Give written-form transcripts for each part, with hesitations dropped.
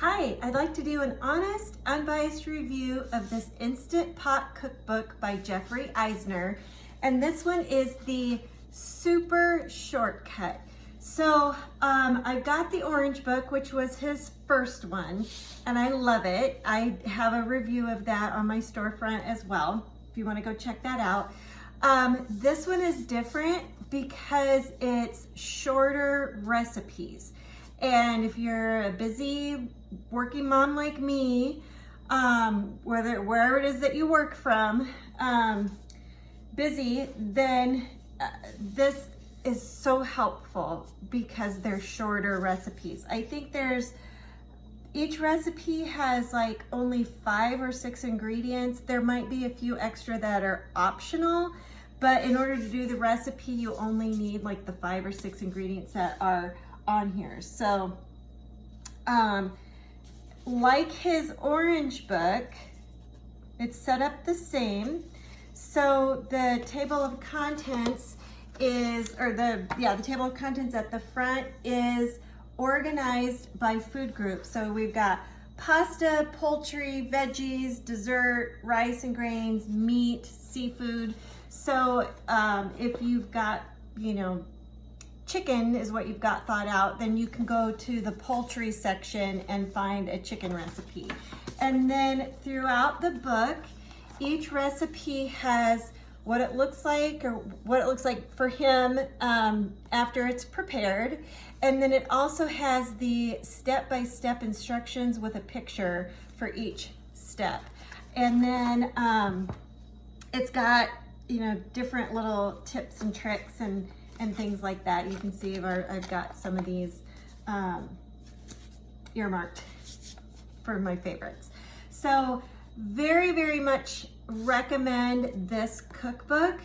Hi, I'd like to do an honest, unbiased review of this Instant Pot cookbook by Jeffrey Eisner. And this one is the super shortcut. So I've got the orange book, which was his first one, and I love it. I have a review of that on my storefront as well, if you want to go check that out. This one is different because it's shorter recipes. And if you're a busy working mom like me, wherever it is that you work from, busy, then this is so helpful because they're shorter recipes. I think each recipe has like only 5 or 6 ingredients. There might be a few extra that are optional, but in order to do the recipe, you only need like the 5 or 6 ingredients that are on here. So like his orange book, it's set up the same. So the table of contents the table of contents at the front is organized by food group. So we've got pasta, poultry, veggies, dessert, rice and grains, meat, seafood. So if you've got, chicken is what you've got thought out, then you can go to the poultry section and find a chicken recipe. And then throughout the book, each recipe has what it looks like for him after it's prepared. And then it also has the step-by-step instructions with a picture for each step. And then it's got, different little tips and tricks and things like that. You can see I've got some of these earmarked for my favorites. So very, very much recommend this cookbook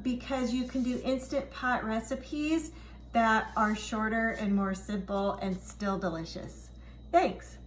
because you can do Instant Pot recipes that are shorter and more simple and still delicious. Thanks.